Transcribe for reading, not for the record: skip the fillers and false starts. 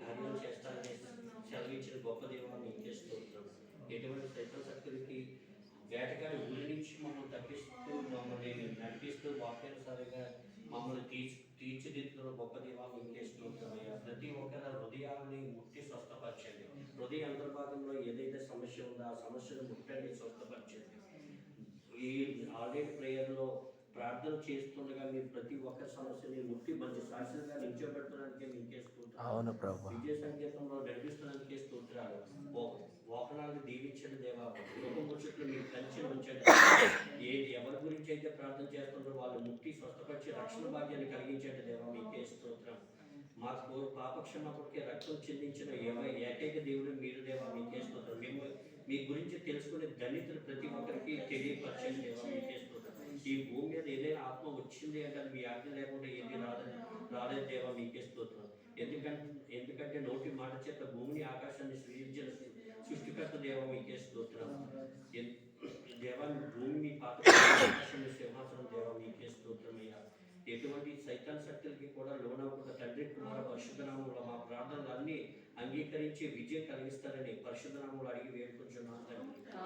కార్యాలు చేస్తానని సెలవిచ్చిన గొప్ప దేవా మీకే స్తోత్రం. ఎటువంటి సైతం శక్తులకి వేటగాడి గురి నుంచి మమ్మల్ని తప్పిస్తూ మమ్మల్ని నడిపిస్తూ వాక్యానుసారంగా మమ్మల్ని తీర్చిదిద్దుతున్న గొప్ప దేవా మీకే స్తోత్రమయ్యా. ప్రతి ఒక్కరి హృదయాన్ని ముట్టి స్వస్థపరచండి. హృదయ అంతర్భాగంలో ఏదైతే సమస్య ఉందో ఆ సమస్యను ముట్టండి, స్వస్థపరచండి. ఈ ఆల్రెడీ ప్రేయర్లో ప్రార్థన చేస్తుండగా మీరు ప్రతి ఒక్క సమస్యని ముట్టి మంచి శాశ్వతంగా నిల్చోబెట్టడానికే మీకే స్తోత్రాలు. అవును ప్రభు. విజయ సంకేతంలో నడిపిస్తున్నందుకే స్తోత్రాలు. వాహనాలను దీవించండి దేవా. కుటుంబ చుట్టూ మీరు కంచి ఉంచండి. ఎవరి గురించి అయితే ప్రార్థన చేస్తున్నారో వాళ్ళు ముట్టి స్వస్థపరిచి రక్షణ భాగ్యాన్ని కలిగించండి దేవా మీకే స్తోత్రం. మాకు పాపక్షమాపణకి రక్తం చెందించిన ఏకైక దేవుడు మీరు దేవా మీకే స్తోత్రం. మేము మీ గురించి తెలుసుకునే దళితులు ప్రతి ఒక్కరికి తెలియపరచండి దేవా మీకే స్తోత్రం. ఈ భూమి మీద ఏదైనా ఆత్మ వచ్చింది అంటే మీ ఆజ్ఞ లేకుండా ఏది రాలేదు దేవా మీకే స్తోత్రం. ఎందుకంటే నోటి మాట చేత భూమిని ఆకాశాన్ని సృజించిన సృష్టికర్త దేవా మీకే స్తోత్రం. దేవా భూమి మీ పాత ఆకాశాన్ని సింహాసనం దేవా మీకే స్తోత్రమయ్యా. ఎటువంటి సైతాన్ శక్తులకి కూడా లోనవ్వకుండా తండ్రి కుమార పరిశుద్ధనామంలో మా ప్రార్థనలు అన్ని అంగీకరించి విజయం కలిగిస్తారని పరిశుద్ధనామంలో అడిగి వేడుకుంటున్నాను తండ్రి.